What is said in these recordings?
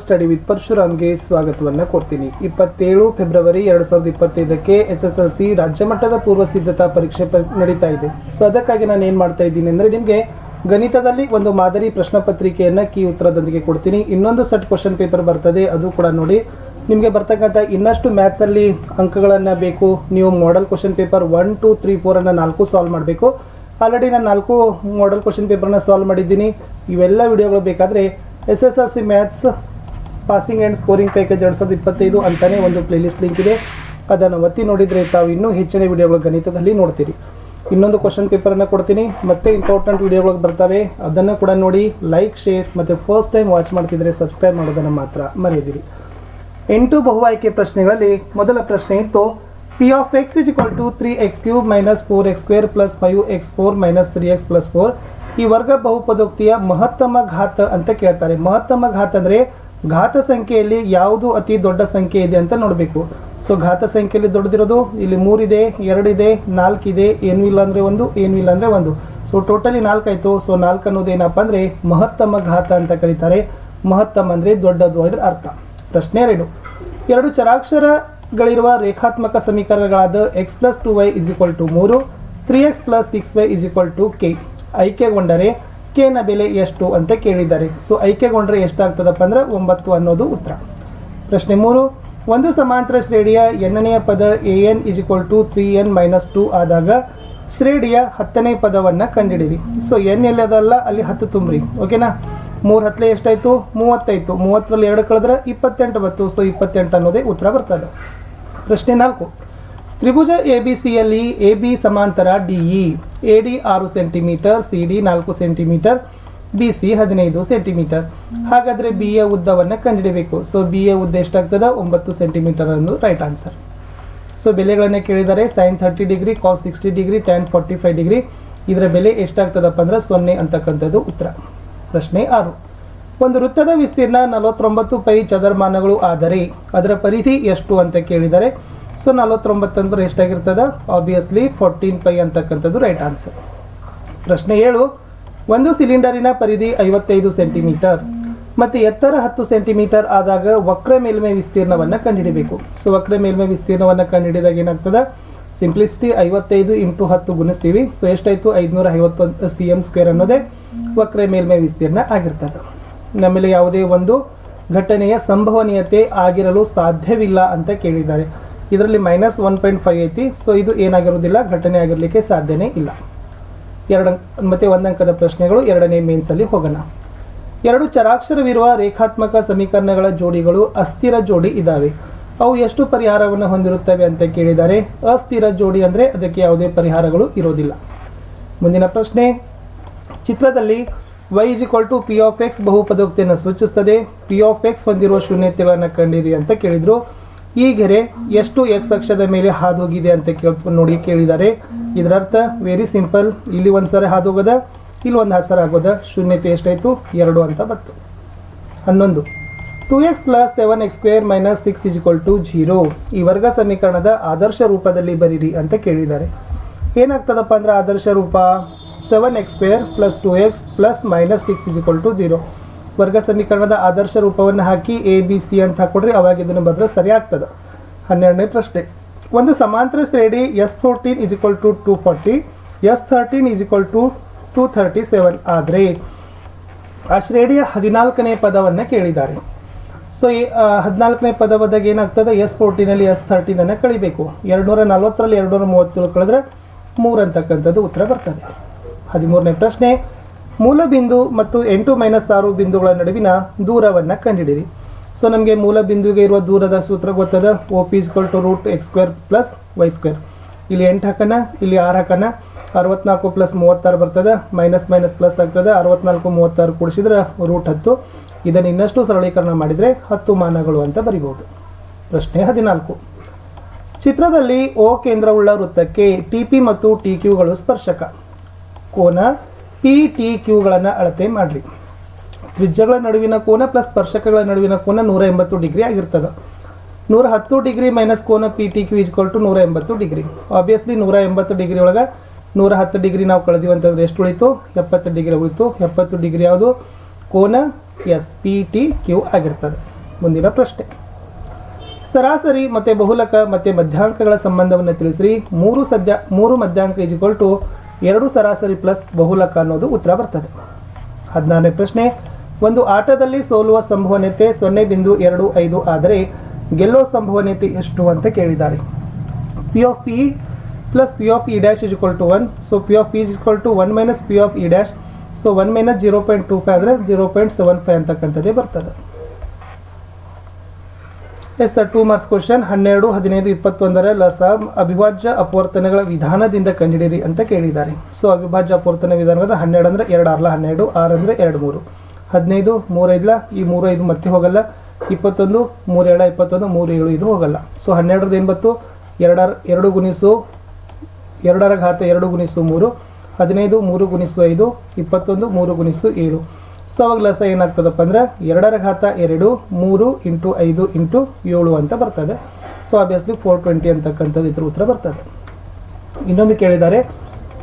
Study with ಪರಶುರಾಮ್ಗೆ ಸ್ವಾಗತವನ್ನು ಕೊಡ್ತೀನಿ. 27 February 2025ಕ್ಕೆ SSLC ರಾಜ್ಯ ಮಟ್ಟದ ಪೂರ್ವ ಸಿದ್ಧತಾ ಪರೀಕ್ಷೆ ನಡೀತಾ ಇದೆ. ಸೊ ಅದಕ್ಕಾಗಿ ನಾನು ಏನು ಮಾಡ್ತಾ ಇದ್ದೀನಿ ಅಂದರೆ ನಿಮಗೆ ಗಣಿತದಲ್ಲಿ ಒಂದು ಮಾದರಿ ಪ್ರಶ್ನೆ ಪತ್ರಿಕೆಯನ್ನು ಕೀ ಉತ್ತರದೊಂದಿಗೆ ಕೊಡ್ತೀನಿ. ಇನ್ನೊಂದು ಸೆಟ್ ಕ್ವಶನ್ ಪೇಪರ್ ಬರ್ತದೆ, ಅದು ಕೂಡ ನೋಡಿ. ನಿಮಗೆ ಬರ್ತಕ್ಕಂಥ ಇನ್ನಷ್ಟು ಮ್ಯಾಥ್ಸಲ್ಲಿ ಅಂಕಗಳನ್ನು ಬೇಕು. ನೀವು ಮಾಡೆಲ್ ಕ್ವಶನ್ ಪೇಪರ್ 1, 2, 3, 4 4 ಸಾಲ್ವ್ ಮಾಡಬೇಕು. ಆಲ್ರೆಡಿ ನಾನು 4 ಮಾಡೆಲ್ ಕ್ವಶನ್ ಪೇಪರ್ನ ಸಾಲ್ವ್ ಮಾಡಿದ್ದೀನಿ. ಇವೆಲ್ಲ ವಿಡಿಯೋಗಳು ಬೇಕಾದರೆ SSLC maths passing and scoring package 2025 ಅಂತಲೇ ಒಂದು ಪ್ಲೇಲಿಸ್ಟ್ ಲಿಂಕ್ ಇದೆ. ಅದನ್ನು ಒತ್ತಿ ನೋಡಿದರೆ ತಾವು ಇನ್ನೂ ಹೆಚ್ಚಿನ ವಿಡಿಯೋಗಳು ಗಣಿತದಲ್ಲಿ ನೋಡ್ತೀರಿ. ಇನ್ನೊಂದು ಕ್ವಶನ್ ಪೇಪರನ್ನು ಕೊಡ್ತೀನಿ, ಮತ್ತೆ ಇಂಪಾರ್ಟೆಂಟ್ ವಿಡಿಯೋಗಳು ಬರ್ತವೆ, ಅದನ್ನು ಕೂಡ ನೋಡಿ. ಲೈಕ್, ಶೇರ್ ಮತ್ತು ಫಸ್ಟ್ ಟೈಮ್ ವಾಚ್ ಮಾಡ್ತಿದ್ರೆ ಸಬ್ಸ್ಕ್ರೈಬ್ ಮಾಡೋದನ್ನು ಮಾತ್ರ ಮರೆಯದಿರಿ. 8 ಬಹು ಆಯ್ಕೆ ಪ್ರಶ್ನೆಗಳಲ್ಲಿ ಮೊದಲ ಪ್ರಶ್ನೆ ಇತ್ತು, P of x is equal to 3x³ minus 4x² plus 5x4 minus 3x plus 4 ಈ ವರ್ಗ ಬಹುಪದೋಕ್ತಿಯ ಮಹತ್ತಮ ಘಾತ ಅಂತ ಕೇಳ್ತಾರೆ. ಮಹತ್ತಮ ಘಾತ ಅಂದರೆ ಘಾತ ಸಂಖ್ಯೆಯಲ್ಲಿ ಯಾವುದು ಅತಿ ದೊಡ್ಡ ಸಂಖ್ಯೆ ಇದೆ ಅಂತ ನೋಡಬೇಕು. ಸೊ ಘಾತ ಸಂಖ್ಯೆಯಲ್ಲಿ ದೊಡ್ಡದಿರೋದು ಇಲ್ಲಿ 3 ಇದೆ, 2 ಇದೆ, 4 ಇದೆ, ಏನೂ ಇಲ್ಲ ಅಂದರೆ 1, ಏನೂ ಇಲ್ಲ ಅಂದರೆ 1. ಸೊ ಟೋಟಲಿ 4 ಆಯಿತು. ಸೊ 4 ಅನ್ನೋದು ಏನಪ್ಪ ಅಂದರೆ ಮಹತ್ತಮ ಘಾತ ಅಂತ ಕರೀತಾರೆ. ಮಹತ್ತಮ ಅಂದರೆ ದೊಡ್ಡದು ಇದರ ಅರ್ಥ. ಪ್ರಶ್ನೆ 2, 2 ಚರಾಕ್ಷರಗಳಿರುವ ರೇಖಾತ್ಮಕ ಸಮೀಕರಣಗಳಾದ x + 2y = 3, 3x + 6y = k ಆಯ್ಕೆಗೊಂಡರೆ k ನ ಬೆಲೆ ಎಷ್ಟು ಅಂತ ಕೇಳಿದ್ದಾರೆ. ಸೊ ಆಯ್ಕೆಗೊಂಡ್ರೆ ಎಷ್ಟಾಗ್ತದಪ್ಪ ಅಂದ್ರೆ 9 ಅನ್ನೋದು ಉತ್ತರ. ಪ್ರಶ್ನೆ 3, ಒಂದು ಸಮಾಂತರ ಶ್ರೇಣಿಯ n ನೇ ಪದ an = 3n - 2 ಆದಾಗ ಶ್ರೇಣಿಯ 10ನೇ ಪದವನ್ನು ಕಂಡುಹಿಡಿಯಿರಿ. ಸೊ n ಎಲ್ಲದಲ್ಲ ಅಲ್ಲಿ 10 ತುಂಬ್ರಿ, ಓಕೆನಾ. 3 10 ಎಷ್ಟಾಯಿತು? 30 ಆಯಿತು. 30ರಲ್ಲಿ 2 ಕಳೆದ್ರೆ 28 ಬಂತು. ಸೊ 28 ಅನ್ನೋದೇ ಉತ್ತರ ಬರ್ತದೆ. ಪ್ರಶ್ನೆ 4, ತ್ರಿಭುಜ ABCಯಲ್ಲಿ AB ಸಮಾಂತರ DE, AD 6 centimetre, CD 4 centimetre, BC 15 centimetre. ಹಾಗಾದರೆ B ಯ ಉದ್ದವನ್ನು ಕಂಡುಹಿಡಬೇಕು. ಸೊ B ಯ ಉದ್ದ ಎಷ್ಟಾಗ್ತದೆ? 9 ಸೆಂಟಿಮೀಟರ್ ಅನ್ನೋದು ರೈಟ್ ಆನ್ಸರ್. ಸೊ ಬೆಲೆಗಳನ್ನು ಕೇಳಿದ್ದಾರೆ. sin 30 degree, cos 60 degree, tan 45 degree. ಇದರ ಬೆಲೆ ಎಷ್ಟಾಗ್ತದಪ್ಪ ಅಂದ್ರೆ 0 ಅಂತಕ್ಕಂಥದ್ದು ಉತ್ತರ. ಪ್ರಶ್ನೆ 6, ಒಂದು ವೃತ್ತದ ವಿಸ್ತೀರ್ಣ 49 ಪೈ ಚದರಮಾನಗಳು ಆದರೆ ಅದರ ಪರಿಧಿ ಎಷ್ಟು ಅಂತ ಕೇಳಿದ್ದಾರೆ. ಸೊ 49 ಅಂದ್ರೆ ಎಷ್ಟಾಗಿರ್ತದೆ? ಆಬ್ವಿಯಸ್ಲಿ 14 ಪೈ ಅಂತಕ್ಕಂಥದ್ದು ರೈಟ್ ಆನ್ಸರ್. ಪ್ರಶ್ನೆ 7, ಒಂದು ಸಿಲಿಂಡರಿನ ಪರಿಧಿ 55 ಸೆಂಟಿಮೀಟರ್ ಮತ್ತು ಎತ್ತರ 10 ಸೆಂಟಿಮೀಟರ್ ಆದಾಗ ವಕ್ರ ಮೇಲ್ಮೈ ವಿಸ್ತೀರ್ಣವನ್ನು ಕಂಡುಹಿಡಬೇಕು. ಸೊ ವಕ್ರ ಮೇಲ್ಮೈ ವಿಸ್ತೀರ್ಣವನ್ನು ಕಂಡುಹಿಡಿದಾಗ ಏನಾಗ್ತದೆ? ಸಿಂಪ್ಲಿಸಿಟಿ 55 × 10 ಗುಣಿಸ್ತೀವಿ. ಸೊ ಎಷ್ಟಾಯಿತು? 550 cm² ಅನ್ನೋದೇ ವಕ್ರ ಮೇಲ್ಮೈ ವಿಸ್ತೀರ್ಣ ಆಗಿರ್ತದೆ. ನಮ್ಮಲ್ಲಿ ಯಾವುದೇ ಒಂದು ಘಟನೆಯ ಸಂಭವನೀಯತೆ ಆಗಿರಲು ಸಾಧ್ಯವಿಲ್ಲ ಅಂತ ಕೇಳಿದ್ದಾರೆ. ಇದರಲ್ಲಿ -1.5 ಐತಿ. ಸೊ ಇದು ಏನಾಗಿರೋದಿಲ್ಲ, ಘಟನೆ ಆಗಿರಲಿಕ್ಕೆ ಸಾಧ್ಯನೇ ಇಲ್ಲ. ಮತ್ತೆ 1 ಅಂಕದ ಪ್ರಶ್ನೆಗಳು ಎರಡನೇ ಮೇನ್ಸಲ್ಲಿ ಹೋಗೋಣ. 2 ಚರಾಕ್ಷರವಿರುವ ರೇಖಾತ್ಮಕ ಸಮೀಕರಣಗಳ ಜೋಡಿಗಳು ಅಸ್ಥಿರ ಜೋಡಿ ಇದ್ದಾವೆ. ಅವು ಎಷ್ಟು ಪರಿಹಾರವನ್ನು ಹೊಂದಿರುತ್ತವೆ ಅಂತ ಕೇಳಿದ್ದಾರೆ. ಅಸ್ಥಿರ ಜೋಡಿ ಅಂದರೆ ಅದಕ್ಕೆ ಯಾವುದೇ ಪರಿಹಾರಗಳು ಇರೋದಿಲ್ಲ. ಮುಂದಿನ ಪ್ರಶ್ನೆ, ಚಿತ್ರದಲ್ಲಿ y = P of x ಬಹುಪದೋಕ್ತಿಯನ್ನು ಸೂಚಿಸುತ್ತದೆ. P of x ಹೊಂದಿರುವ ಶೂನ್ಯತೆಗಳನ್ನು ಕಂಡಿರಿ ಅಂತ ಕೇಳಿದ್ರು. ಈ ಗೆರೆ ಎಷ್ಟು x ಅಕ್ಷದ ಮೇಲೆ ಹಾದೋಗಿದೆ ಅಂತ ನೋಡಿ ಕೇಳಿದ್ದಾರೆ. ಇದರರ್ಥ ವೆರಿ ಸಿಂಪಲ್, ಇಲ್ಲಿ ಒಂದು ಸರಿ ಹಾದೋಗೋದ, ಇಲ್ಲಿ ಒಂದು ಹಸರ ಆಗೋದ. ಶೂನ್ಯತೆ ಎಷ್ಟಾಯಿತು? 2 ಅಂತ ಬಂತು. 11, 2x + 7x² - 6 = 0 ಈ ವರ್ಗ ಸಮೀಕರಣದ ಆದರ್ಶ ರೂಪದಲ್ಲಿ ಬರೀರಿ ಅಂತ ಕೇಳಿದ್ದಾರೆ. ಏನಾಗ್ತದಪ್ಪ ಅಂದ್ರೆ ಆದರ್ಶ ರೂಪ 7x² + 2x + -6 = 0. ವರ್ಗ ಸಮೀಕರಣದ ಆದರ್ಶ ರೂಪವನ್ನು ಹಾಕಿ ABC ಅಂತ ಹಾಕೊಡ್ರಿ, ಅವಾಗ ಇದನ್ನು ಬದ್ರೆ ಸರಿ ಆಗ್ತದೆ. 12ನೇ ಪ್ರಶ್ನೆ, ಒಂದು ಸಮಾಂತರ ಶ್ರೇಣಿ S14 = 240, S13 = 237 ಆದರೆ ಆ ಶ್ರೇಣಿಯ 14ನೇ ಪದವನ್ನು ಕೇಳಿದ್ದಾರೆ. ಸೊ 14ನೇ ಪದವಾದಾಗ ಏನಾಗ್ತದೆ? S14ನಲ್ಲಿ S13 ಕಳಿಬೇಕು. 240ರಲ್ಲಿ 237 ಕಳೆದ್ರೆ 3 ಅಂತಕ್ಕಂಥದ್ದು ಉತ್ತರ ಬರ್ತದೆ. 13ನೇ ಪ್ರಶ್ನೆ, ಮೂಲ ಬಿಂದು ಮತ್ತು 8 - 6 ಬಿಂದುಗಳ ನಡುವಿನ ದೂರವನ್ನು ಕಂಡುಹಿಡಿಯಿರಿ. ಸೊ ನಮಗೆ ಮೂಲ ಬಿಂದುವಿಗೆ ಇರುವ ದೂರದ ಸೂತ್ರ ಗೊತ್ತದ. OP = √x² + y². ಇಲ್ಲಿ 8 ಹಾಕೋಣ, ಇಲ್ಲಿ 6 ಹಾಕೋಣ. 64 + 36 ಬರ್ತದೆ. -- ಆಗ್ತದೆ. 64 36 ಕೂಡಿಸಿದ್ರೆ √10. ಇದನ್ನು ಇನ್ನಷ್ಟು ಸರಳೀಕರಣ ಮಾಡಿದರೆ 10 ಮಾನಗಳು ಅಂತ ಬರಿಬಹುದು. ಪ್ರಶ್ನೆ 14, ಚಿತ್ರದಲ್ಲಿ O ಕೇಂದ್ರವುಳ್ಳ ವೃತ್ತಕ್ಕೆ TP ಮತ್ತು TQಗಳು ಸ್ಪರ್ಶಕ. ಕೋನ PTQಗಳನ್ನು ಅಳತೆ ಮಾಡ್ರಿ. ತ್ರಿಜ್ಯಗಳ ನಡುವಿನ ಕೋನ ಪ್ಲಸ್ ಸ್ಪರ್ಶಕಗಳ ನಡುವಿನ ಕೋನ 180 ಡಿಗ್ರಿ ಆಗಿರ್ತದೆ. 110 ಡಿಗ್ರಿ ಮೈನಸ್ ಕೋನ PTQ = 180 ಡಿಗ್ರಿ. ಆಬ್ವಿಯಸ್ಲಿ 180 ಡಿಗ್ರಿ ಒಳಗೆ 110 ಡಿಗ್ರಿ ನಾವು ಕಳೆದಿವಿ ಅಂತಂದ್ರೆ ಎಷ್ಟು ಉಳಿತು? 70 ಡಿಗ್ರಿ ಉಳಿತು. 70 ಡಿಗ್ರಿ ಯಾವುದು? ಕೋನ ಎಸ್ ಪಿ ಟಿ ಕ್ಯೂ ಆಗಿರ್ತದೆ. ಮುಂದಿನ ಪ್ರಶ್ನೆ, ಸರಾಸರಿ ಮತ್ತು ಬಹುಲಕ ಮತ್ತು ಮಧ್ಯಾಂಕಗಳ ಸಂಬಂಧವನ್ನು ತಿಳಿಸಿರಿ. ಮೂರು ಮಧ್ಯಾಂಕ ಈಜ್ವಲ್ ಟು 2 ಸರಾಸರಿ ಪ್ಲಸ್ ಬಹುಲಕ ಅನ್ನೋದು ಉತ್ತರ ಬರ್ತದೆ. 16ನೇ ಪ್ರಶ್ನೆ, ಒಂದು ಆಟದಲ್ಲಿ ಸೋಲುವ ಸಂಭವನೀಯತೆ 0.25 ಆದರೆ ಗೆಲ್ಲುವ ಸಂಭವನೀಯತೆ ಎಷ್ಟು ಅಂತ ಕೇಳಿದ್ದಾರೆ. P of P plus P of E dash is equal to 1. So P of P is equal to 1 minus P of E dash. So 1 minus 0.25 ಆದರೆ 0.75 ಅಂತಕ್ಕಂಥದ್ದೇ ಬರ್ತದೆ. Yes sir, 2 marks question. 12, 15, 21 ಲಸ ಅವಿಭಾಜ್ಯ ಅಪವರ್ತನಗಳ ವಿಧಾನದಿಂದ ಕಂಡುಹಿಡಿಯಿರಿ ಅಂತ ಕೇಳಿದ್ದಾರೆ. ಸೊ ಅವಿಭಾಜ್ಯ ಅಪವರ್ತನ ವಿಧಾನ ಅಂದ್ರೆ 12 ಅಂದರೆ 2 6 12, 6 ಅಂದರೆ 2 3, 15 3 5 ಈ 3 5 ಮತ್ತೆ ಹೋಗಲ್ಲ, 21 3 7 21 3 7 ಇದು ಹೋಗಲ್ಲ. ಸೊ 12 ಏನು ಬಂತು, 2 ಗುಣಿಸು 2 ಘಾತ 2 ಗುಣಿಸು 3, 15 3 ಗುಣಿಸು 5, 21 3 ಗುಣಿಸು 7. ಸೊ ಅವಾಗ ಲಸ ಏನಾಗ್ತದಪ್ಪ ಅಂದ್ರೆ 2 ಘಾತ 2 3 ಇಂಟು 5 ಇಂಟು 7 ಅಂತ ಬರ್ತದೆ. ಸೊ ಆಬ್ವಿಯಸ್ಲಿ 420 ಅಂತಕ್ಕಂಥದ್ದು ಇದ್ರ ಉತ್ತರ ಬರ್ತದೆ. ಇನ್ನೊಂದು ಕೇಳಿದ್ದಾರೆ,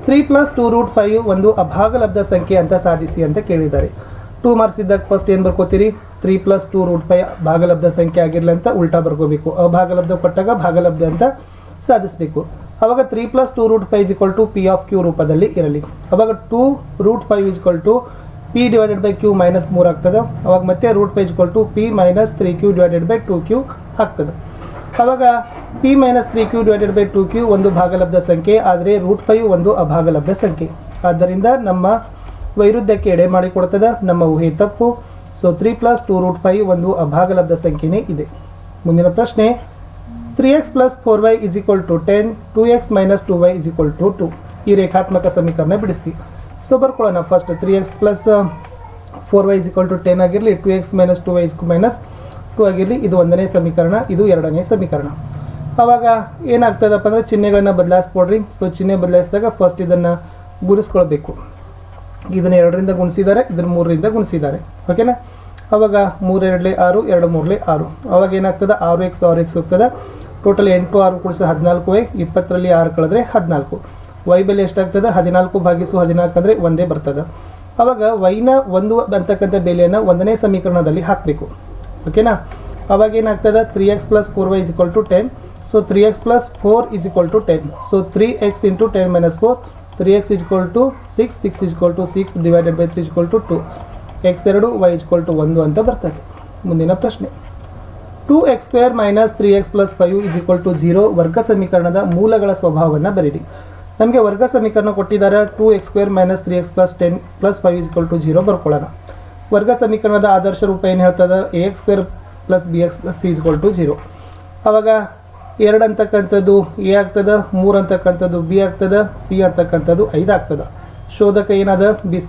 3 + 2√5 ಒಂದು ಅಭಾಗಲಬ್ಧ ಸಂಖ್ಯೆ ಅಂತ ಸಾಧಿಸಿ ಅಂತ ಕೇಳಿದ್ದಾರೆ. 2 ಮಾರ್ಕ್ಸ್ ಇದ್ದಾಗ ಫಸ್ಟ್ ಏನು ಬರ್ಕೋತೀರಿ, 3 + 2√5 ಭಾಗಲಬ್ಧ ಸಂಖ್ಯೆ ಆಗಿರಲಿ ಅಂತ ಉಲ್ಟಾ ಬರ್ಕೋಬೇಕು. ಅಭಾಗಲಬ್ಧ ಕೊಟ್ಟಾಗ ಭಾಗಲಬ್ಧ ಅಂತ ಸಾಧಿಸಬೇಕು. ಅವಾಗ 3 + 2√5 = ಪಿ ಆಫ್ ಕ್ಯೂ ರೂಪದಲ್ಲಿ ಇರಲಿ. ಅವಾಗ 2√5 = P divided by Q minus 3 ಆಗ್ತದೆ. ಅವಾಗ ಮತ್ತೆ √5 = P minus 3q divided by 2q ಆಗ್ತದೆ. ಅವಾಗ P minus 3q divided by 2q ಒಂದು ಭಾಗಲಬ್ಧ ಸಂಖ್ಯೆ, ಆದರೆ √5 ಒಂದು ಅಭಾಗಲಬ್ಧ ಸಂಖ್ಯೆ. ಆದ್ದರಿಂದ ನಮ್ಮ ವೈರುಧ್ಯಕ್ಕೆ ಎಡೆ ಮಾಡಿಕೊಡ್ತದೆ, ನಮ್ಮ ಊಹೆ ತಪ್ಪು. ಸೊ 3 + 2√5 ಒಂದು ಅಭಾಗಲಬ್ಧ ಸಂಖ್ಯೆನೇ ಇದೆ. ಮುಂದಿನ ಪ್ರಶ್ನೆ, 3x + 4y = 10, 2x - 2y = 2. ಈ ರೇಖಾತ್ಮಕ ಸಮೀಕರಣ ಬಿಡಿಸಿ. ಸೊ ಬರ್ಕೊಳ್ಳೋಣ. ಫಸ್ಟ್ 3x + 4y = 10 ಆಗಿರಲಿ, 2x - 2y - 2 ಆಗಿರಲಿ. ಇದು 1ನೇ ಸಮೀಕರಣ, ಇದು 2ನೇ ಸಮೀಕರಣ. ಆವಾಗ ಏನಾಗ್ತದಪ್ಪ ಅಂದರೆ ಚಿಹ್ನೆಗಳನ್ನ ಬದಲಾಯಿಸ್ಕೊಡ್ರಿ. ಸೊ ಚಿಹ್ನೆ ಬದಲಾಯಿಸಿದಾಗ ಫಸ್ಟ್ ಇದನ್ನು ಗುಣಿಸ್ಕೊಳ್ಬೇಕು. ಇದನ್ನು 2ರಿಂದ ಗುಣಿಸಿದ್ದಾರೆ, ಇದನ್ನು 3ರಿಂದ ಗುಣಿಸಿದ್ದಾರೆ. ಓಕೆನಾ? ಅವಾಗ 3 2 6, 2 3 6. ಅವಾಗ ಏನಾಗ್ತದೆ, 6x 6x ಹೋಗ್ತದೆ. ಟೋಟಲ್ 8 6 ಕೂಡಿಸಿ 14y, 20ರಲ್ಲಿ 6 ಕಳೆದ್ರೆ 14. ವೈ ಬೆಲೆ ಎಷ್ಟಾಗ್ತದೆ, 14/14 ಅಂದರೆ ಒಂದೇ ಬರ್ತದೆ. ಅವಾಗ ವೈನ 1 ಅಂತಕ್ಕಂಥ ಬೆಲೆಯನ್ನು 1ನೇ ಸಮೀಕರಣದಲ್ಲಿ ಹಾಕಬೇಕು. ಓಕೆನಾ? ಅವಾಗ ಏನಾಗ್ತದೆ, 3x + 4y = 10. So 3x + 4 = 10. So 3x × 10 - 4, 3x = 6, 6 = 6 divided by 3 = 2, x 2 y = 1 ಅಂತ ಬರ್ತದೆ. ಮುಂದಿನ ಪ್ರಶ್ನೆ, 2x² - 3x + 5 = 0 ವರ್ಗ ಸಮೀಕರಣದ ಮೂಲಗಳ ಸ್ವಭಾವವನ್ನು ಬರೀರಿ. ನಮಗೆ ವರ್ಗ ಸಮೀಕರಣ ಕೊಟ್ಟಿದ್ದಾರೆ. 2x² - 3x + 10 + 5 = 0 ಬರ್ಕೊಳ್ಳೋಣ. ವರ್ಗ ಸಮೀಕರಣದ ಆದರ್ಶ ರೂಪ ಏನು ಹೇಳ್ತದೆ, ax² + bx + c = 0. ಅವಾಗ 2 ಅಂತಕ್ಕಂಥದ್ದು a ಆಗ್ತದೆ, 3 ಅಂತಕ್ಕಂಥದ್ದು b ಆಗ್ತದೆ, c ಅಂತಕ್ಕಂಥದ್ದು 5 ಆಗ್ತದೆ. ಶೋಧಕ ಏನಾದ, b² -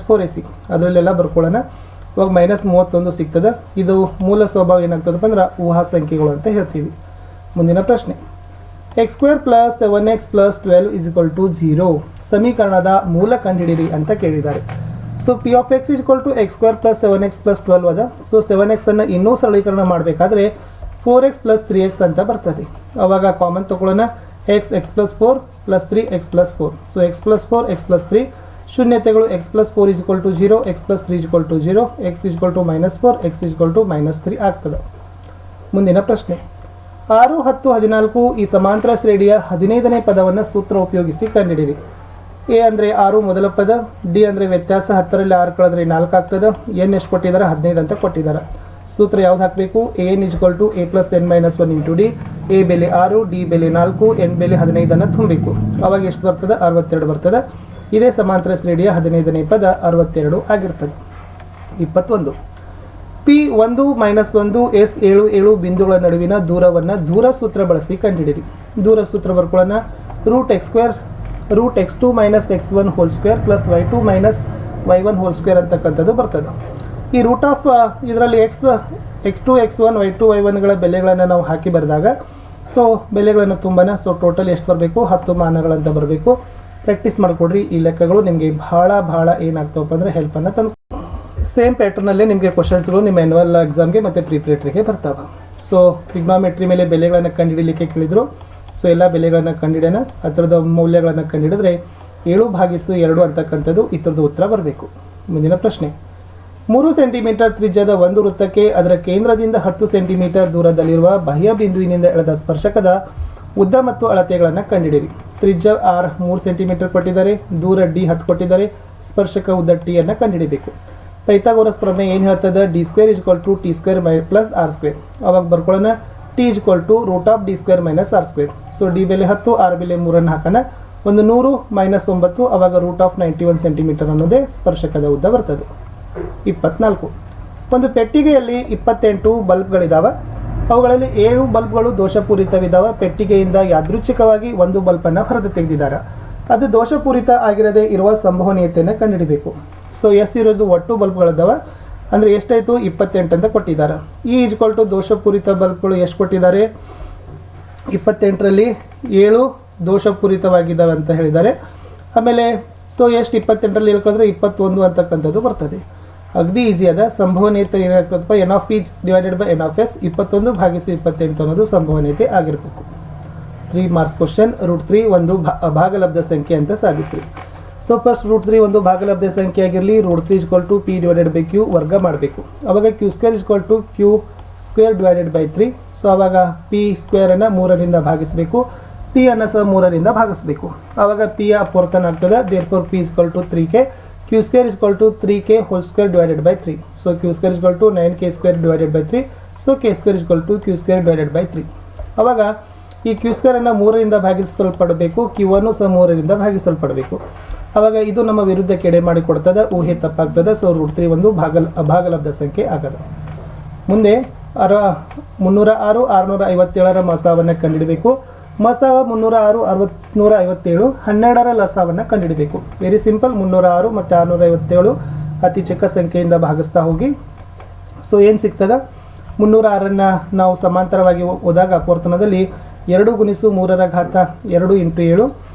4ac. ಅದರಲ್ಲೆಲ್ಲ ಬರ್ಕೊಳ್ಳೋಣ. ಇವಾಗ -31 ಸಿಗ್ತದೆ. ಇದು ಮೂಲ ಸ್ವಭಾವ ಏನಾಗ್ತದಪ್ಪ ಅಂದ್ರೆ ಊಹಾ ಸಂಖ್ಯೆಗಳು ಅಂತ ಹೇಳ್ತೀವಿ. ಮುಂದಿನ ಪ್ರಶ್ನೆ, x² + 7x + 12 = 0 ಸಮೀಕರಣದ ಮೂಲ ಕಂಡುಹಿಡಿಯಿರಿ ಅಂತ ಕೇಳಿದ್ದಾರೆ. So P of x = x² + 7x + 12 ಅದ. ಸೊ 7x ಅನ್ನು ಇನ್ನೂ ಸರಳೀಕರಣ ಮಾಡಬೇಕಾದ್ರೆ 4x + 3x ಅಂತ ಬರ್ತದೆ. ಅವಾಗ ಕಾಮನ್ ತಗೊಳ್ಳೋಣ. x + 4 + 3 x + 4. So x + 4 x + 3 ಶೂನ್ಯತೆಗಳು. x + 4 = 0, x + 3 = 0, x = -4, x = -3 ಆಗ್ತದೆ. ಮುಂದಿನ ಪ್ರಶ್ನೆ, 6 10 14 ಈ ಸಮಾಂತರ ಶ್ರೇಣಿಯ 15ನೇ ಪದವನ್ನು ಸೂತ್ರ ಉಪಯೋಗಿಸಿ ಕಂಡುಹಿಡಿಯಿರಿ. ಎ ಅಂದರೆ 6 ಮೊದಲ ಪದ, ಡಿ ಅಂದರೆ ವ್ಯತ್ಯಾಸ, 10ರಲ್ಲಿ 6 ಕಳೆದ್ರೆ 4 ಆಗ್ತದೆ, ಎನ್ ಎಷ್ಟು ಕೊಟ್ಟಿದ್ದಾರೆ, 15 ಅಂತ ಕೊಟ್ಟಿದ್ದಾರೆ. ಸೂತ್ರ ಯಾವ್ದು ಹಾಕಬೇಕು, an = a + n - 1 × d. A ಬೆಲೆ 6, ಡಿ ಬೆಲೆ 4, ಎನ್ ಬೆಲೆ 15 ತುಂಬಬೇಕು. ಅವಾಗ ಎಷ್ಟು ಬರ್ತದೆ, 62 ಬರ್ತದೆ. ಇದೇ ಸಮಾಂತರ ಶ್ರೇಣಿಯ 15ನೇ ಪದ 62 ಆಗಿರ್ತದೆ. 21 P1 - 1 S7 7 ಬಿಂದುಗಳ ನಡುವಿನ ದೂರವನ್ನು ದೂರ ಸೂತ್ರ ಬಳಸಿ ಕಂಡುಹಿಡಿಯಿರಿ. ದೂರ ಸೂತ್ರ ಬರ್ಕೊಳ್ಳೋಣ. √x2 - x1 2 + y2 - y1 2 ಅಂತಕ್ಕಂಥದ್ದು ಬರ್ತದೆ. ಈ ರೂಟ್ ಆಫ್ ಇದರಲ್ಲಿ x2 x1 y2 y1ಗಳ ಬೆಲೆಗಳನ್ನು ನಾವು ಹಾಕಿ ಬರೆದಾಗ ಸೊ ಬೆಲೆಗಳನ್ನು ತುಂಬಾನ. ಸೊ ಟೋಟಲ್ ಎಷ್ಟು ಬರಬೇಕು, 10 ಮಾನಗಳಂತ ಬರಬೇಕು. ಪ್ರಾಕ್ಟೀಸ್ ಮಾಡಿಕೊಡ್ರಿ. ಈ ಲೆಕ್ಕಗಳು ನಿಮಗೆ ಬಹಳ ಏನಾಗ್ತವಪ್ಪ ಅಂದರೆ ಹೆಲ್ಪನ್ನು ತಂದು. ಸೇಮ್ ಪ್ಯಾಟರ್ನಲ್ಲಿ ನಿಮಗೆ ಕ್ವಶನ್ಸ್ಗಳು ನಿಮ್ಮ ಆ್ಯನ್ಯುವಲ್ ಎಕ್ಸಾಮ್ಗೆ ಮತ್ತು ಪ್ರಿಪ್ರೇಟರಿಗೆ ಬರ್ತಾವೆ. ಸೊ ಟ್ರಿಗ್ನೋಮೆಟ್ರಿ ಮೇಲೆ ಬೆಲೆಗಳನ್ನು ಕಂಡುಹಿಡಲಿಕ್ಕೆ ಕೇಳಿದರು. ಸೊ ಎಲ್ಲ ಬೆಲೆಗಳನ್ನು ಕಂಡುಹಿಡೋಣ. ಅದರದ ಮೌಲ್ಯಗಳನ್ನು ಕಂಡುಹಿಡಿದ್ರೆ 7/2 ಅಂತಕ್ಕಂಥದ್ದು ಇತರದ್ದು ಉತ್ತರ ಬರಬೇಕು. ಮುಂದಿನ ಪ್ರಶ್ನೆ, 3 ಸೆಂಟಿಮೀಟರ್ ತ್ರಿಜ್ಯದ ಒಂದು ವೃತ್ತಕ್ಕೆ ಅದರ ಕೇಂದ್ರದಿಂದ 10 ಸೆಂಟಿಮೀಟರ್ ದೂರದಲ್ಲಿರುವ ಬಾಹ್ಯ ಬಿಂದುವಿನಿಂದ ಎಳೆದ ಸ್ಪರ್ಶಕದ ಉದ್ದ ಮತ್ತು ಅಳತೆಗಳನ್ನು ಕಂಡುಹಿಡಿಯಿರಿ. ತ್ರಿಜ್ಯ r 3 ಸೆಂಟಿಮೀಟರ್ ಕೊಟ್ಟಿದ್ದಾರೆ, ದೂರ d 10 ಕೊಟ್ಟಿದ್ದಾರೆ, ಸ್ಪರ್ಶಕ ಉದ್ದ t ಅನ್ನು ಕಂಡುಹಿಡಿಯಬೇಕು. ಪೈಥಾಗೋರಸ್ ಪ್ರಮೇಯ ಏನು ಹೇಳ್ತದೆ? d² = t² + r². ಅವಾಗ ಬರ್ಕೊಳ್ಳೋಣ t = √d² - r². So d ಬೆಲೆ 10, r ಬೆಲೆ 3 ಅನ್ನು ಹಾಕೋಣ. ಒಂದು 100 - 9, ಅವಾಗ √91 ಸೆಂಟಿಮೀಟರ್ ಅನ್ನೋದೇ ಸ್ಪರ್ಶಕದ ಉದ್ದ ಬರ್ತದೆ. 24. ಒಂದು ಪೆಟ್ಟಿಗೆಯಲ್ಲಿ 28 ಬಲ್ಬ್ಗಳಿದ್ದಾವೆ. ಅವುಗಳಲ್ಲಿ 7 ಬಲ್ಬ್ಗಳು ದೋಷಪೂರಿತವಿದ್ದಾವೆ. ಪೆಟ್ಟಿಗೆಯಿಂದ ಯಾದೃಚ್ಛಿಕವಾಗಿ ಒಂದು ಬಲ್ಬನ್ನು ಹೊರಗೆ ತೆಗೆದಿದ್ದಾರೆ. ಅದು ದೋಷಪೂರಿತ ಆಗಿರದೇ ಇರುವ ಸಂಭವನೀಯತೆಯನ್ನು ಕಂಡುಹಿಡಿಬೇಕು. ಸೊ ಎಸ್ ಇರೋದು ಒಟ್ಟು ಬಲ್ಬ್ಗಳಿದ್ದಾವೆ, ಅಂದರೆ ಎಷ್ಟಾಯಿತು? 28 ಅಂತ ಕೊಟ್ಟಿದ್ದಾರೆ. ಈ = ದೋಷಪೂರಿತ ಬಲ್ಬ್ಗಳು ಎಷ್ಟು ಕೊಟ್ಟಿದ್ದಾರೆ? 28ರಲ್ಲಿ 7 ದೋಷಪೂರಿತವಾಗಿದ್ದಾವೆ ಅಂತ ಹೇಳಿದ್ದಾರೆ. ಆಮೇಲೆ ಸೊ ಎಷ್ಟು 28ರಲ್ಲಿ ಹೇಳ್ಕೊಂಡ್ರೆ 21 ಅಂತಕ್ಕಂಥದ್ದು ಬರ್ತದೆ. ಅಗದಿ ಈಸಿ ಅದ. ಸಂಭವನೀಯತೆ ಏನಾಗ್ತದಪ್ಪ? n of p / n of s. 21/28 ಅನ್ನೋದು ಸಂಭವನೀಯತೆ ಆಗಿರಬೇಕು. 3 ಮಾರ್ಕ್ಸ್ ಕ್ವಶನ್. √3 ಒಂದು ಭಾಗಲಬ್ಧ ಸಂಖ್ಯೆ ಅಂತ ಸಾಧಿಸ್ರಿ. ಸೊ ಫಸ್ಟ್ √3 ಒಂದು ಭಾಗಲಬ್ಧ ಸಂಖ್ಯೆ ಆಗಿರಲಿ. √3 = p/q ವರ್ಗ ಮಾಡಬೇಕು. ಅವಾಗ q² = q² / 3. ಸೊ ಅವಾಗ p² ಅನ್ನು 3ರಿಂದ ಭಾಗಿಸಬೇಕು, p ಅನ್ನು ಸಹ 3ರಿಂದ ಭಾಗಿಸಬೇಕು. ಆವಾಗ p ಯ ಅಪವರ್ತನ ಆಗ್ತದೆ. Therefore p = 3k, q² = 3k² / 3. So q² = 9k² / 3. So k² = q² / 3. ಅವಾಗ ಈ q² ಅನ್ನು 3ರಿಂದ ಭಾಗಿಸಲ್ಪಡಬೇಕು, q ಅನ್ನು ಸಹ 3ರಿಂದ ಭಾಗಿಸಲ್ಪಡಬೇಕು. ಅವಾಗ ಇದು ನಮ್ಮ ವಿರುದ್ಧಕ್ಕೆ ಎಡೆ ಮಾಡಿ ಕೊಡ್ತದೆ, ಊಹೆ ತಪ್ಪಾಗ್ತದೆ. ಸೊ √3 ಒಂದು ಭಾಗಲಬ್ಧ ಸಂಖ್ಯೆ ಆಗದ. ಮುಂದೆ 306 657ರ ಮಸಾವನ್ನು ಕಂಡುಹಿಡಬೇಕು. ಮಸಾವ 306 657, 12ರ ಲಸಾವನ್ನು ಕಂಡುಹಿಡಬೇಕು. Very simple. 306 ಮತ್ತು 657 ಅತಿ ಚಿಕ್ಕ ಸಂಖ್ಯೆಯಿಂದ ಭಾಗಿಸ್ತಾ ಹೋಗಿ. ಸೊ ಏನು ಸಿಗ್ತದೆ? 306ಅನ್ನು ನಾವು ಸಮಾಂತರವಾಗಿ ಹೋದಾಗ ಅಪವರ್ತನದಲ್ಲಿ 2 × 3ರ ಘಾತ 2 × 7,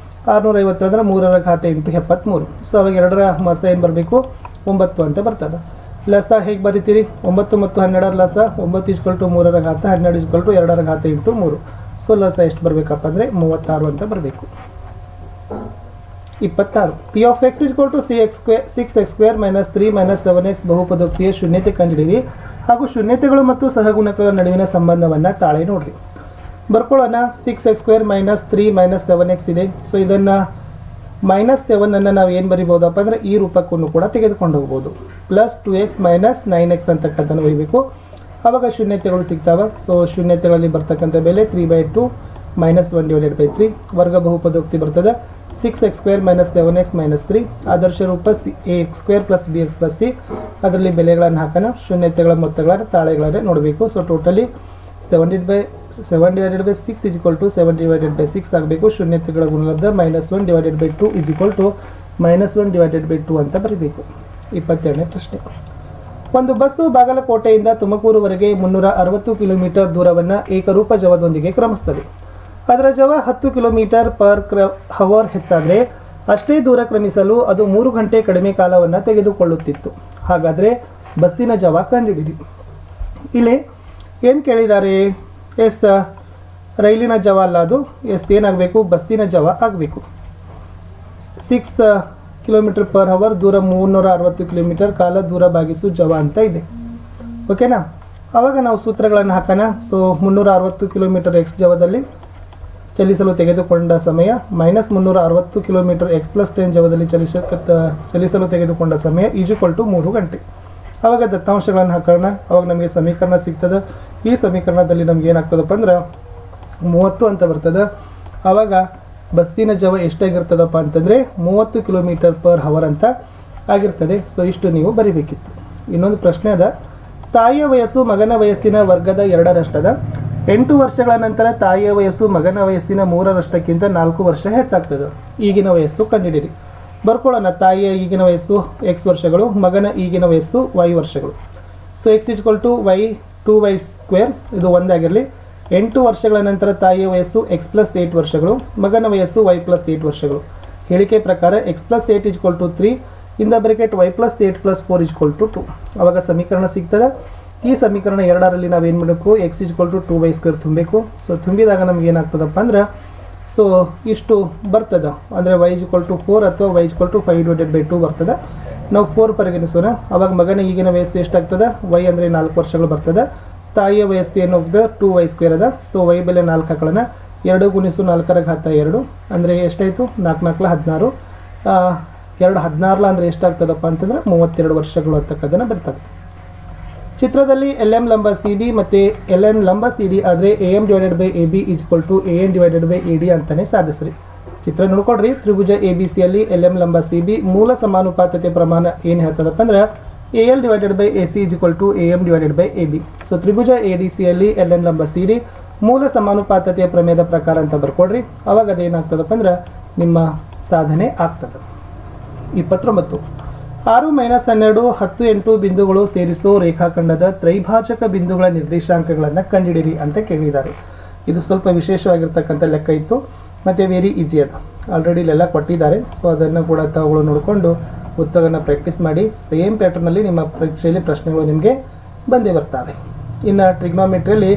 650 ಅಂದರೆ 3ರ ಘಾತ × 73. ಸೊ ಅವಾಗ 2ರ ಮಸ ಏನು ಬರಬೇಕು? 9 ಅಂತ ಬರ್ತದೆ. ಲಸ ಹೇಗೆ ಬರಿತೀರಿ? 9 ಮತ್ತು 12ರ ಲಸ 9 = 3ರ ಘಾತ, 12 = 2ರ ಘಾತ × 3. ಸೊ ಲಸ ಎಷ್ಟು ಬರಬೇಕಪ್ಪ ಅಂದರೆ 36 ಅಂತ ಬರಬೇಕು. 26. p of x = 6x² - 3 - 7x ಬಹುಪದೋಕ್ತಿಯ ಶೂನ್ಯತೆ ಕಂಡುಹಿಡಿಯಿರಿ ಹಾಗೂ ಶೂನ್ಯತೆಗಳು ಮತ್ತು ಸಹಗುಣಕಗಳ ನಡುವಿನ ಸಂಬಂಧವನ್ನು ತಾಳೆ ನೋಡ್ರಿ. ಬರ್ಕೊಳ್ಳೋಣ. 6x² - 3 - 7x ಇದೆ. ಸೊ ಇದನ್ನು -7 ಅನ್ನು ನಾವು ಏನು ಬರಿಬೋದಪ್ಪ ಅಂದರೆ ಈ ರೂಪಕ್ಕೂ ಕೂಡ ತೆಗೆದುಕೊಂಡು ಹೋಗ್ಬೋದು. +2x - 9x ಅಂತಕ್ಕಂಥದ್ದು ಬರೀಬೇಕು. ಆವಾಗ ಶೂನ್ಯತೆಗಳು ಸಿಗ್ತಾವೆ. ಸೊ ಶೂನ್ಯತೆಗಳಲ್ಲಿ ಬರ್ತಕ್ಕಂಥ ಬೆಲೆ 3/2 - 1/3. ವರ್ಗ ಬಹುಪದೋಕ್ತಿ ಬರ್ತದೆ. 6x² - 7x - 3. ಆದರ್ಶ ರೂಪ ax² + bx + c. ಅದರಲ್ಲಿ ಬೆಲೆಗಳನ್ನು ಹಾಕೋಣ. ಶೂನ್ಯತೆಗಳ ಮೊತ್ತಗಳ ತಾಳೆಗಳನ್ನು ನೋಡಬೇಕು. ಸೊ ಟೋಟಲಿ 7/6 = 7/6 ಆಗಬೇಕು. ಶೂನ್ಯತೆಗಳ ಗುಣಲಬ್ಧ -1/2 = -1/2 ಅಂತ ಬರೀಬೇಕು. 22ನೇ ಪ್ರಶ್ನೆ. ಒಂದು ಬಸ್ಸು ಬಾಗಲಕೋಟೆಯಿಂದ ತುಮಕೂರುವರೆಗೆ 360 ಕಿಲೋಮೀಟರ್ ದೂರವನ್ನು ಏಕರೂಪ ಜವದೊಂದಿಗೆ ಕ್ರಮಿಸುತ್ತದೆ. ಅದರ ಜವ 10 km/h ಹೆಚ್ಚಾದರೆ ಅಷ್ಟೇ ದೂರ ಕ್ರಮಿಸಲು ಅದು 3 ಗಂಟೆ ಕಡಿಮೆ ಕಾಲವನ್ನು ತೆಗೆದುಕೊಳ್ಳುತ್ತಿತ್ತು. ಹಾಗಾದರೆ ಬಸ್ಸಿನ ಜವ ಕಂಡುಹಿಡಿಯಿರಿ. ಇಲ್ಲಿ ಏನು ಕೇಳಿದ್ದಾರೆ? ಎಸ್ ರೈಲಿನ ಜವ ಅಲ್ಲ, ಅದು ಎಸ್ ಏನಾಗಬೇಕು? ಬಸ್ಸಿನ ಜವ ಆಗಬೇಕು. 6 km/h ದೂರ 360 ಕಿಲೋಮೀಟರ್ ಕಾಲ ದೂರ ಭಾಗಿಸು ಜವ ಅಂತ ಇದೆ. ಓಕೆನಾ? ಆವಾಗ ನಾವು ಸೂತ್ರಗಳನ್ನು ಹಾಕೋಣ. ಸೊ 360 ಕಿಲೋಮೀಟರ್ x ಜವದಲ್ಲಿ ಚಲಿಸಲು ತೆಗೆದುಕೊಂಡ ಸಮಯ -360 ಕಿಲೋಮೀಟರ್ x + 10 ಜವದಲ್ಲಿ ಚಲಿಸಲು ತೆಗೆದುಕೊಂಡ ಸಮಯ = 3 ಗಂಟೆ. ಆವಾಗ ದತ್ತಾಂಶಗಳನ್ನು ಹಾಕೋಣ. ಅವಾಗ ನಮಗೆ ಸಮೀಕರಣ ಸಿಗ್ತದೆ. ಈ ಸಮೀಕರಣದಲ್ಲಿ ನಮ್ಗೆ ಏನಾಗ್ತದಪ್ಪ ಅಂದ್ರೆ 30 ಅಂತ ಬರ್ತದೆ. ಆವಾಗ ಬಸ್ಸಿನ ಜವ ಎಷ್ಟಾಗಿರ್ತದಪ್ಪ ಅಂತಂದರೆ 30 km/h ಅಂತ ಆಗಿರ್ತದೆ. ಸೊ ಇಷ್ಟು ನೀವು ಬರಿಬೇಕಿತ್ತು. ಇನ್ನೊಂದು ಪ್ರಶ್ನೆ ಅದ. ತಾಯಿಯ ವಯಸ್ಸು ಮಗನ ವಯಸ್ಸಿನ ವರ್ಗದ 2ರಷ್ಟದ. 8 ವರ್ಷಗಳ ನಂತರ ತಾಯಿಯ ವಯಸ್ಸು ಮಗನ ವಯಸ್ಸಿನ 3ರಷ್ಟಕ್ಕಿಂತ 4 ವರ್ಷ ಹೆಚ್ಚಾಗ್ತದೆ. ಈಗಿನ ವಯಸ್ಸು ಕಂಡುಹಿಡಿಯಿರಿ. ಬರ್ಕೊಳ್ಳೋಣ. ತಾಯಿಯ ಈಗಿನ ವಯಸ್ಸು x ವರ್ಷಗಳು, ಮಗನ ಈಗಿನ ವಯಸ್ಸು y ವರ್ಷಗಳು. ಸೊ x = y 2y², ಇದು ಒಂದಾಗಿರಲಿ. 8 ವರ್ಷಗಳ ನಂತರ ತಾಯಿಯ ವಯಸ್ಸು x + 8 ವರ್ಷಗಳು, ಮಗನ ವಯಸ್ಸು y + 8 ವರ್ಷಗಳು. ಹೇಳಿಕೆ ಪ್ರಕಾರ x + 8 = 3 ಇಂದ ಬ್ರಾಕೆಟ್ y + 8 + 4 = 2. ಅವಾಗ ಸಮೀಕರಣ ಸಿಗ್ತದೆ. ಈ ಸಮೀಕರಣ 2ರಲ್ಲಿ ನಾವೇನು ಮಾಡಬೇಕು? x = 2y² ತುಂಬಬೇಕು. ಸೊ ತುಂಬಿದಾಗ ನಮ್ಗೆ ಏನಾಗ್ತದಪ್ಪ ಅಂದ್ರೆ ಸೊ ಇಷ್ಟು ಬರ್ತದೆ. ಅಂದರೆ y = 4 ಅಥವಾ y = 5/2 ಬರ್ತದೆ. ನಾವು 4 ಪರಿಗಣಿಸೋಣ. ಅವಾಗ ಮಗನ ಈಗಿನ ವಯಸ್ಸು ಎಷ್ಟಾಗ್ತದೆ, ವೈ ಅಂದರೆ 4 ವರ್ಷಗಳು ಬರ್ತದೆ. ತಾಯಿಯ ವಯಸ್ಸು ಏನು ಹೋಗ್ತದೆ, 2y² ಅದ. ಸೊ ವೈ ಬೆಲೆ 4 ಹಾಕೊಳ್ಳೋಣ. 2 × 4 ಘಾತ 2 ಅಂದರೆ ಎಷ್ಟಾಯಿತು, 4 × 4 = 16. 2 16 ಅಂದರೆ ಎಷ್ಟಾಗ್ತದಪ್ಪ ಅಂತಂದ್ರೆ 32 ವರ್ಷಗಳು ಅಂತಕ್ಕದನ್ನು ಬರ್ತದೆ. ಚಿತ್ರದಲ್ಲಿ LM ಲಂಬ CD ಮತ್ತು LN ಲಂಬ CD ಆದರೆ AM/AB = AN/AD ಅಂತಾನೆ ಸಾಧಿಸ್ರಿ. ಚಿತ್ರ ನೋಡ್ಕೊಡ್ರಿ. ತ್ರಿಭುಜ ABCಯಲ್ಲಿ LM ಲಂಬ CB ಮೂಲ ಸಮಾನುಪಾತತೆ ಪ್ರಮಾಣ ಏನು ಹೇಳ್ತದಪ್ಪ ಅಂದ್ರೆ AL/AC = AM/AB. ಸೊ ತ್ರಿಭುಜ ADCಯಲ್ಲಿ LN ಲಂಬ CD ಮೂಲ ಸಮಾನುಪಾತತೆಯ ಪ್ರಮೇಯದ ಪ್ರಕಾರ ಅಂತ ಬರ್ಕೊಡ್ರಿ. ಅವಾಗ ಅದೇನಾಗ್ತದಪ್ಪ ಅಂದ್ರೆ ನಿಮ್ಮ ಸಾಧನೆ ಆಗ್ತದೆ. 29 6 - 12 10 8 ಬಿಂದುಗಳು ಸೇರಿಸೋ ರೇಖಾಖಂಡದ ತ್ರೈಭಾಜಕ ಬಿಂದುಗಳ ನಿರ್ದೇಶಾಂಕಗಳನ್ನು ಕಂಡುಹಿಡಿಯಿರಿ ಅಂತ ಕೇಳಿದ್ದಾರೆ. ಇದು ಸ್ವಲ್ಪ ವಿಶೇಷವಾಗಿರ್ತಕ್ಕಂಥ ಲೆಕ್ಕ ಇತ್ತು ಮತ್ತು ವೆರಿ ಈಸಿ ಅದ. ಆಲ್ರೆಡಿ ಇಲ್ಲೆಲ್ಲ ಕೊಟ್ಟಿದ್ದಾರೆ. ಸೊ ಅದನ್ನು ಕೂಡ ತಾವುಗಳು ನೋಡಿಕೊಂಡು ಉತ್ತರವನ್ನು ಪ್ರಾಕ್ಟೀಸ್ ಮಾಡಿ. ಸೇಮ್ ಪ್ಯಾಟರ್ನಲ್ಲಿ ನಿಮ್ಮ ಪರೀಕ್ಷೆಯಲ್ಲಿ ಪ್ರಶ್ನೆಗಳು ನಿಮಗೆ ಬಂದೇ ಬರ್ತವೆ. ಇನ್ನು ಟ್ರಿಗ್ನೋಮೆಟ್ರಿಯಲ್ಲಿ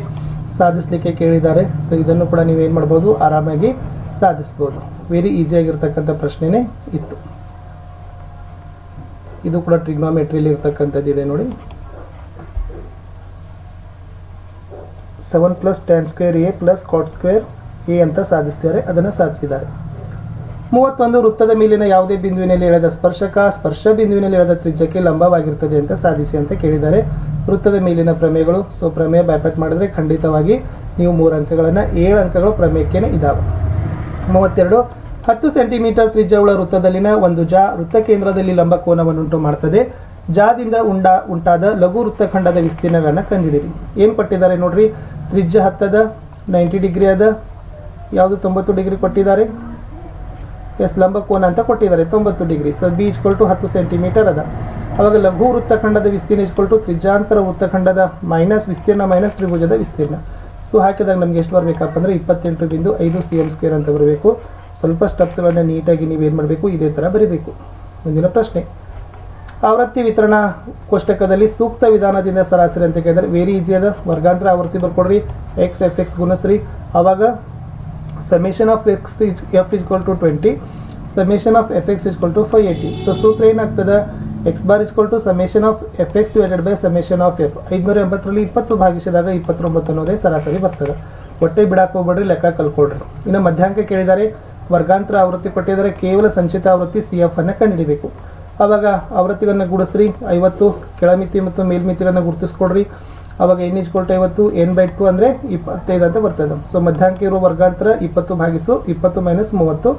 ಸಾಧಿಸಲಿಕ್ಕೆ ಕೇಳಿದ್ದಾರೆ. ಸೊ ಇದನ್ನು ಕೂಡ ನೀವೇನು ಮಾಡ್ಬೋದು, ಆರಾಮಾಗಿ ಸಾಧಿಸ್ಬೋದು. ವೆರಿ ಈಸಿಯಾಗಿರ್ತಕ್ಕಂಥ ಪ್ರಶ್ನೆನೇ ಇತ್ತು. ಇದು ಕೂಡ ಟ್ರಿಗ್ನೋಮೆಟ್ರಿಯಲ್ಲಿ ಇರ್ತಕ್ಕಂಥದ್ದಿದೆ ನೋಡಿ. 7 + tan² A + cot² A ಅಂತ ಸಾಧಿಸ್ತಾರೆ. ಅದನ್ನು ಸಾಧಿಸಿದ್ದಾರೆ. 31 ವೃತ್ತದ ಮೇಲಿನ ಯಾವುದೇ ಬಿಂದುವಿನಲ್ಲಿ ಎಳೆದ ಸ್ಪರ್ಶಕ ಸ್ಪರ್ಶ ಬಿಂದುವಿನಲ್ಲಿ ಎಳೆದ ತ್ರಿಜ್ಯಕ್ಕೆ ಲಂಬವಾಗಿರ್ತದೆ ಅಂತ ಸಾಧಿಸಿ ಅಂತ ಕೇಳಿದ್ದಾರೆ. ವೃತ್ತದ ಮೇಲಿನ ಪ್ರಮೇಯಗಳು. ಸೊ ಪ್ರಮೇಯ ಬ್ಯಾಪಟ್ ಮಾಡಿದ್ರೆ ಖಂಡಿತವಾಗಿ ನೀವು 3 ಅಂಕಗಳನ್ನು 7 ಅಂಕಗಳು ಪ್ರಮೇಯಕ್ಕೇನೆ ಇದ್ದಾವೆ. 32 10 ಸೆಂಟಿಮೀಟರ್ ತ್ರಿಜ್ಯವುಳ್ಳ ವೃತ್ತದಲ್ಲಿನ ಒಂದು ಜಾ ವೃತ್ತ ಕೇಂದ್ರದಲ್ಲಿ ಲಂಬ ಕೋನವನ್ನುಂಟು ಮಾಡ್ತದೆ. ಜಾದಿಂದ ಉಂಟಾದ ಲಘು ವೃತ್ತಖಂಡದ ವಿಸ್ತೀರ್ಣಗಳನ್ನು ಕಂಡುಹಿಡಿಯಿರಿ. ಏನು ಕೊಟ್ಟಿದ್ದಾರೆ ನೋಡ್ರಿ. ತ್ರಿಜ್ಯ 10 ಅದ, 90 ಡಿಗ್ರಿ ಅದ, ಯಾವುದು 90 ಡಿಗ್ರಿ ಕೊಟ್ಟಿದ್ದಾರೆ. ಎಸ್, ಲಂಬ ಕೋನ ಅಂತ ಕೊಟ್ಟಿದ್ದಾರೆ 90 ಡಿಗ್ರಿ. ಸೊ B = 10 ಸೆಂಟಿಮೀಟರ್ ಅದ. ಅವಾಗ ಲಘು ವೃತ್ತಖಂಡದ ವಿಸ್ತೀರ್ಣ = ತ್ರಿಜ್ಯಾಂತರ ವೃತ್ತಖಂಡದ ಮೈನಸ್ ವಿಸ್ತೀರ್ಣ ಮೈನಸ್ ತ್ರಿಭುಜದ ವಿಸ್ತೀರ್ಣ. ಸೊ ಹಾಕಿದಾಗ ನಮ್ಗೆ ಎಷ್ಟು ಬರಬೇಕಪ್ಪ ಅಂದರೆ 28.5 cm² ಅಂತ ಬರಬೇಕು. ಸ್ವಲ್ಪ ಸ್ಟೆಪ್ಸ್ಗಳನ್ನು ನೀಟಾಗಿ ನೀವೇನು ಮಾಡಬೇಕು, ಇದೇ ಥರ ಬರೀಬೇಕು. ಮುಂದಿನ ಪ್ರಶ್ನೆ, ಆವೃತ್ತಿ ವಿತರಣಾ ಕೋಷ್ಟಕದಲ್ಲಿ ಸೂಕ್ತ ವಿಧಾನದಿಂದ ಸರಾಸರಿ ಅಂತ ಕೇಳಿದರೆ ವೆರಿ ಈಸಿ ಅದ. ವರ್ಗಾಂತರ ಆವೃತ್ತಿ ಬರ್ಕೊಡ್ರಿ. x/fx ಗುಣಿಸ್ರಿ. ಆವಾಗ summation of x f = 20, summation of fx = 580. So ಸೂತ್ರ ಏನಾಗ್ತದೆ, x bar = summation of fx / summation of f. 580ರಲ್ಲಿ 20 ಭಾಗಿಸಿದಾಗ 29 ಅನ್ನೋದೇ ಸರಾಸರಿ ಬರ್ತದೆ. ಹೊಟ್ಟೆ ಬಿಡಾಕ್ ಹೋಗ್ಬೇಡ್ರಿ, ಲೆಕ್ಕ ಕಲ್ಕೊಳ್ರಿ. ಇನ್ನು ಮಧ್ಯಾಂಕ ಕೇಳಿದ್ದಾರೆ. ವರ್ಗಾಂತರ ಆವೃತ್ತಿ ಕೊಟ್ಟಿದ್ದಾರೆ. ಕೇವಲ ಸಂಚಿತ ಆವೃತ್ತಿ CF ಅನ್ನು ಕಂಡುಹಿಡಿಬೇಕು. ಆವಾಗ ಆವೃತ್ತಿಗಳನ್ನು ಗುಡಿಸ್ರಿ. 50 ಕೆಳಮಿತಿ ಮತ್ತು ಮೇಲ್ಮಿತಿಗಳನ್ನು ಗುರುತಿಸ್ಕೊಡ್ರಿ. ಆವಾಗ n = 50, n/2 ಅಂದರೆ 25 ಅಂತ ಬರ್ತದೆ. ಸೊ ಮಧ್ಯಾಂಕ ಇರುವ ವರ್ಗಾಂತರ 20 ಭಾಗಿಸು 20 - 30.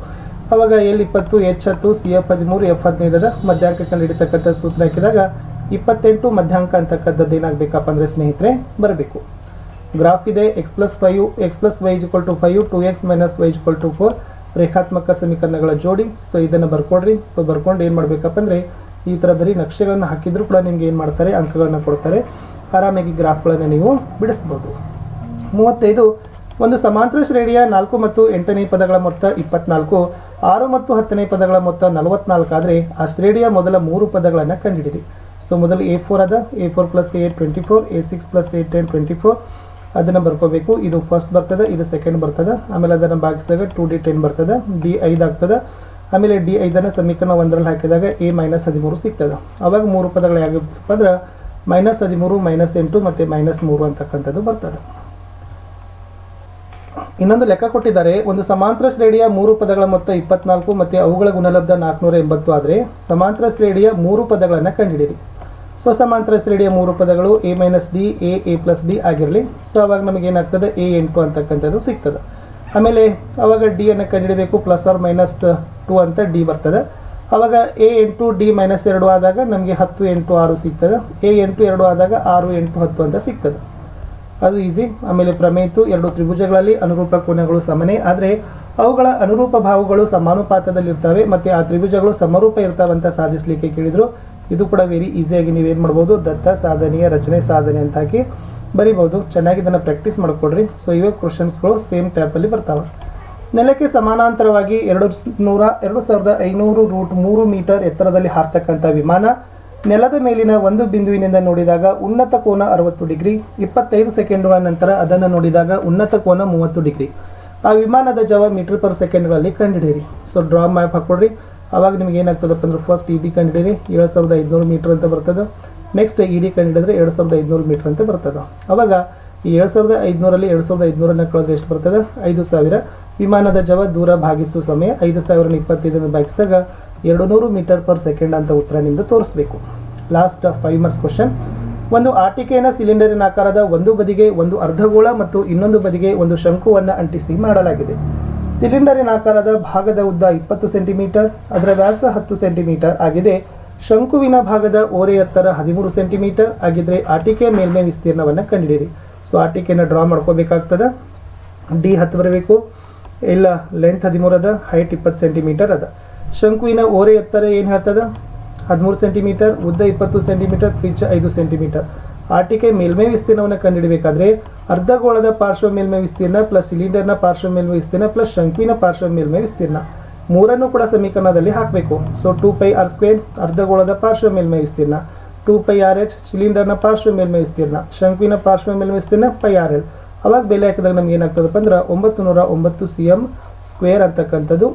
ಆವಾಗ L 20, H 10, CF 13, F 15 ಮಧ್ಯಾಂಕ ಕಂಡುಹಿಡಿತಕ್ಕಂಥ ಸೂತ್ರ ಹಾಕಿದಾಗ 28 ಮಧ್ಯಾಂಕ ಅಂತಕ್ಕಂಥದ್ದು ಏನಾಗಬೇಕಪ್ಪ ಅಂದರೆ ಸ್ನೇಹಿತರೆ ಬರಬೇಕು. ಗ್ರಾಫ್ ಇದೆ. x + 5 x + y = 5 2x - y = 4 ರೇಖಾತ್ಮಕ ಸಮೀಕರಣಗಳ ಜೋಡಿ. ಸೊ ಇದನ್ನು ಬರ್ಕೊಡ್ರಿ. ಸೊ ಬರ್ಕೊಂಡು ಏನು ಮಾಡಬೇಕಪ್ಪ ಅಂದರೆ ಈ ಥರ ಬರೀ ನಕ್ಷೆಗಳನ್ನು ಹಾಕಿದ್ರು ಕೂಡ ನಿಮ್ಗೆ ಏನು ಮಾಡ್ತಾರೆ, ಅಂಕಗಳನ್ನು ಕೊಡ್ತಾರೆ. ಆರಾಮಾಗಿ ಗ್ರಾಫ್ಗಳನ್ನು ನೀವು ಬಿಡಿಸ್ಬೋದು. 35 ಒಂದು ಸಮಾಂತರ ಶ್ರೇಣಿಯ 4 ಮತ್ತು 8ನೇ ಪದಗಳ ಮೊತ್ತ 24, 6 ಮತ್ತು 10ನೇ ಪದಗಳ ಮೊತ್ತ 44 ಆದರೆ ಆ ಶ್ರೇಣಿಯ ಮೊದಲ 3 ಪದಗಳನ್ನು ಕಂಡುಹಿಡಿಯಿರಿ. ಸೊ ಮೊದಲು A4 ಅದ. A4 + 8 24, A6 + 8 10 24 ಅದನ್ನು ಬರ್ಕೋಬೇಕು. ಇದು ಫಸ್ಟ್ ಬರ್ತದೆ, ಇದು ಸೆಕೆಂಡ್ ಬರ್ತದೆ. ಆಮೇಲೆ ಅದನ್ನು ಭಾಗಿಸಿದಾಗ 2D10 ಬರ್ತದೆ. D 5 ಆಗ್ತದೆ. ಆಮೇಲೆ D5 ಸಮೀಕರಣ 1ರಲ್ಲಿ ಹಾಕಿದಾಗ A - 13 ಸಿಗ್ತದೆ. ಆವಾಗ 3 ಪದಗಳು ಯಾಗಿರ್ತಪ್ಪ ಅಂದ್ರೆ -13 -8 ಮತ್ತು -3 ಅಂತಕ್ಕಂಥದ್ದು ಬರ್ತದೆ. ಇನ್ನೊಂದು ಲೆಕ್ಕ ಕೊಟ್ಟಿದ್ದಾರೆ. ಒಂದು ಸಮಾಂತರ ಶ್ರೇಣಿಯ 3 ಪದಗಳ ಮೊತ್ತ 24 ಮತ್ತು ಅವುಗಳ ಗುಣಲಬ್ಧ 480 ಆದರೆ ಸಮಾಂತರ ಶ್ರೇಣಿಯ 3 ಪದಗಳನ್ನು ಕಂಡುಹಿಡಿಯಿರಿ. ಸೊ ಸಮಾಂತರ ಶ್ರೇಣಿಯ 3 ಪದಗಳು A - D A + D ಆಗಿರಲಿ. ಸೊ ಅವಾಗ ನಮಗೆ ಏನಾಗ್ತದೆ A8 ಅಂತಕ್ಕಂಥದ್ದು ಸಿಗ್ತದೆ. ಆಮೇಲೆ ಅವಾಗ D ಅನ್ನು ಕಂಡುಹಿಡಬೇಕು. +or - 2 ಅಂತ D ಬರ್ತದೆ. ಆವಾಗ A8 D - 2 ಆದಾಗ ನಮಗೆ 10 8 6 ಸಿಗ್ತದೆ. A8 2 ಆದಾಗ 6 8 10 ಅಂತ ಸಿಗ್ತದೆ. ಅದು ಈಸಿ. ಆಮೇಲೆ ಪ್ರಮೇಯಿತು 2 ತ್ರಿಭುಜಗಳಲ್ಲಿ ಅನುರೂಪ ಕೋನಗಳು ಸಮನೆ ಆದರೆ ಅವುಗಳ ಅನುರೂಪ ಭಾವಗಳು ಸಮಾನುಪಾತದಲ್ಲಿರ್ತವೆ ಮತ್ತು ಆ ತ್ರಿಭುಜಗಳು ಸಮರೂಪ ಇರ್ತಾವೆ ಅಂತ ಸಾಧಿಸಲಿಕ್ಕೆ ಕೇಳಿದರು. ಇದು ಕೂಡ ವೆರಿ ಈಸಿಯಾಗಿ ನೀವೇನು ಮಾಡ್ಬೋದು, ದತ್ತ ಸಾಧನೆಯ ರಚನೆ ಸಾಧನೆ ಅಂತ ಹಾಕಿ ಬರಿಬೋದು. ಚೆನ್ನಾಗಿ ಇದನ್ನು ಪ್ರಾಕ್ಟೀಸ್ ಮಾಡಿಕೊಡ್ರಿ. ಸೊ ಇವೇ ಕ್ವಶನ್ಸ್ಗಳು ಸೇಮ್ ಟೈಪಲ್ಲಿ ಬರ್ತಾವೆ. ನೆಲಕ್ಕೆ ಸಮಾನಾಂತರವಾಗಿ 2500 ರೂಟ್ 3 ಮೀಟರ್ ಎತ್ತರದಲ್ಲಿ ಹಾರ್ತಕ್ಕಂಥ ವಿಮಾನ ನೆಲದ ಮೇಲಿನ ಒಂದು ಬಿಂದುವಿನಿಂದ ನೋಡಿದಾಗ ಉನ್ನತ ಕೋನ 60 ಡಿಗ್ರಿ, 25 ಸೆಕೆಂಡುಗಳ ನಂತರ ಅದನ್ನು ನೋಡಿದಾಗ ಉನ್ನತ ಕೋನ 30 ಡಿಗ್ರಿ. ಆ ವಿಮಾನದ ಜವ ಮೀಟರ್ ಪರ್ ಸೆಕೆಂಡ್ಗಳಲ್ಲಿ ಕಂಡುಹಿಡಿಯಿರಿ. ಸೊ ಡ್ರಾ ಮ್ಯಾಪ್ ಹಾಕೊಡ್ರಿ. ಆವಾಗ ನಿಮ್ಗೆ ಏನಾಗ್ತದಪ್ಪ ಅಂದ್ರೆ ಫಸ್ಟ್ ಇ ಡಿ ಕಂಡಿಡಿರಿ 7500 ಮೀಟರ್ ಅಂತ ಬರ್ತದೆ. ನೆಕ್ಸ್ಟ್ ಇ ಡಿ ಕಂಡಿಡಿದ್ರೆ 2500 ಮೀಟರ್ ಅಂತ ಬರ್ತದೆ. ಅವಾಗ ಈ 7500ರಲ್ಲಿ 2500ನ್ನ ಕಳೆದ್ರೆ ಎಷ್ಟು ಬರ್ತದೆ? 5000. ವಿಮಾನದ ದೂರ ಭಾಗಿಸುವ ಸಮಯ 5025 ಭಾಗಿಸಿದಾಗ 200 ಮೀಟರ್ ಪರ್ ಸೆಕೆಂಡ್ ಅಂತ ಉತ್ತರ ನಿಮ್ದು ತೋರಿಸ್ಬೇಕು. Last 5 marks question. ಒಂದು ಆಟಿಕೆಯನ್ನು ಸಿಲಿಂಡರಿನ ಆಕಾರದ ಒಂದು ಬದಿಗೆ ಒಂದು ಅರ್ಧಗೋಳ ಮತ್ತು ಇನ್ನೊಂದು ಬದಿಗೆ ಒಂದು ಶಂಕುವನ್ನು ಅಂಟಿಸಿ ಮಾಡಲಾಗಿದೆ. ಸಿಲಿಂಡರಿನ ಆಕಾರದ ಭಾಗದ ಉದ್ದ 20 ಸೆಂಟಿಮೀಟರ್, ಅದರ ವ್ಯಾಸ 10 ಸೆಂಟಿಮೀಟರ್ ಆಗಿದೆ. ಶಂಕುವಿನ ಭಾಗದ ಓರೆ ಎತ್ತರ 13 ಸೆಂಟಿಮೀಟರ್ ಆಗಿದ್ರೆ ಆಟಿಕೆ ಮೇಲ್ಮೈ ವಿಸ್ತೀರ್ಣವನ್ನು ಕಂಡುಹಿಡಿಯಿರಿ. ಸೊ ಆಟಿಕೆಯನ್ನು ಡ್ರಾ ಮಾಡ್ಕೋಬೇಕಾಗ್ತದೆ. ಡಿ 10 ಬರಬೇಕು, ಇಲ್ಲ ಲೆಂತ್ 13 ಅದ, ಹೈಟ್ 20 ಸೆಂಟಿಮೀಟರ್ ಅದ. ಶಂಕುವಿನ ಓರೆ ಎತ್ತರ ಏನು ಹೇಳ್ತದ? 13 ಸೆಂಟಿಮೀಟರ್, ಉದ್ದ 20 ಸೆಂಟಿಮೀಟರ್, ತ್ರಿಜ್ಯ 5 ಸೆಂಟಿಮೀಟರ್. ಆಟಿಕೆ ಮೇಲ್ಮೈ ವಿಸ್ತೀರ್ಣವನ್ನು ಕಂಡುಹಿಡಬೇಕಾದ್ರೆ ಅರ್ಧಗೋಳದ ಪಾರ್ಶ್ವ ಮೇಲ್ಮೈ ವಿಸ್ತೀರ್ಣ ಪ್ಲಸ್ ಸಿಲಿಂಡರ್ನ ಪಾರ್ಶ್ವ ಮೇಲ್ಮೈ ವಿಸ್ತೀರ್ಣ ಪ್ಲಸ್ ಶಂಕುವಿನ ಪಾರ್ಶ್ವ ಮೇಲ್ಮೈ ವಿಸ್ತೀರ್ಣ ಮೂರನ್ನು ಕೂಡ ಸಮೀಕರಣದಲ್ಲಿ ಹಾಕಬೇಕು. ಸೊ 2πr² ಅರ್ಧಗೋಳದ ಪಾರ್ಶ್ವ ಮೇಲ್ಮೈ ವಿಸ್ತೀರ್ಣ, 2πrh ಸಿಲಿಂಡರ್ನ ಪಾರ್ಶ್ವ ಮೇಲ್ಮೈ ವಿಸ್ತೀರ್ಣ, ಶಂಕುವಿನ ಪಾರ್ಶ್ವ ಮೇಲ್ಮೈ ವಿಸ್ತೀರ್ಣ πrl. ಅವಾಗ ಬೆಲೆ ಹಾಕಿದಾಗ ನಮ್ಗೆ ಏನಾಗ್ತದಪ್ಪ ಅಂದ್ರೆ 909 cm² ಅಂತಕ್ಕಂಥದ್ದು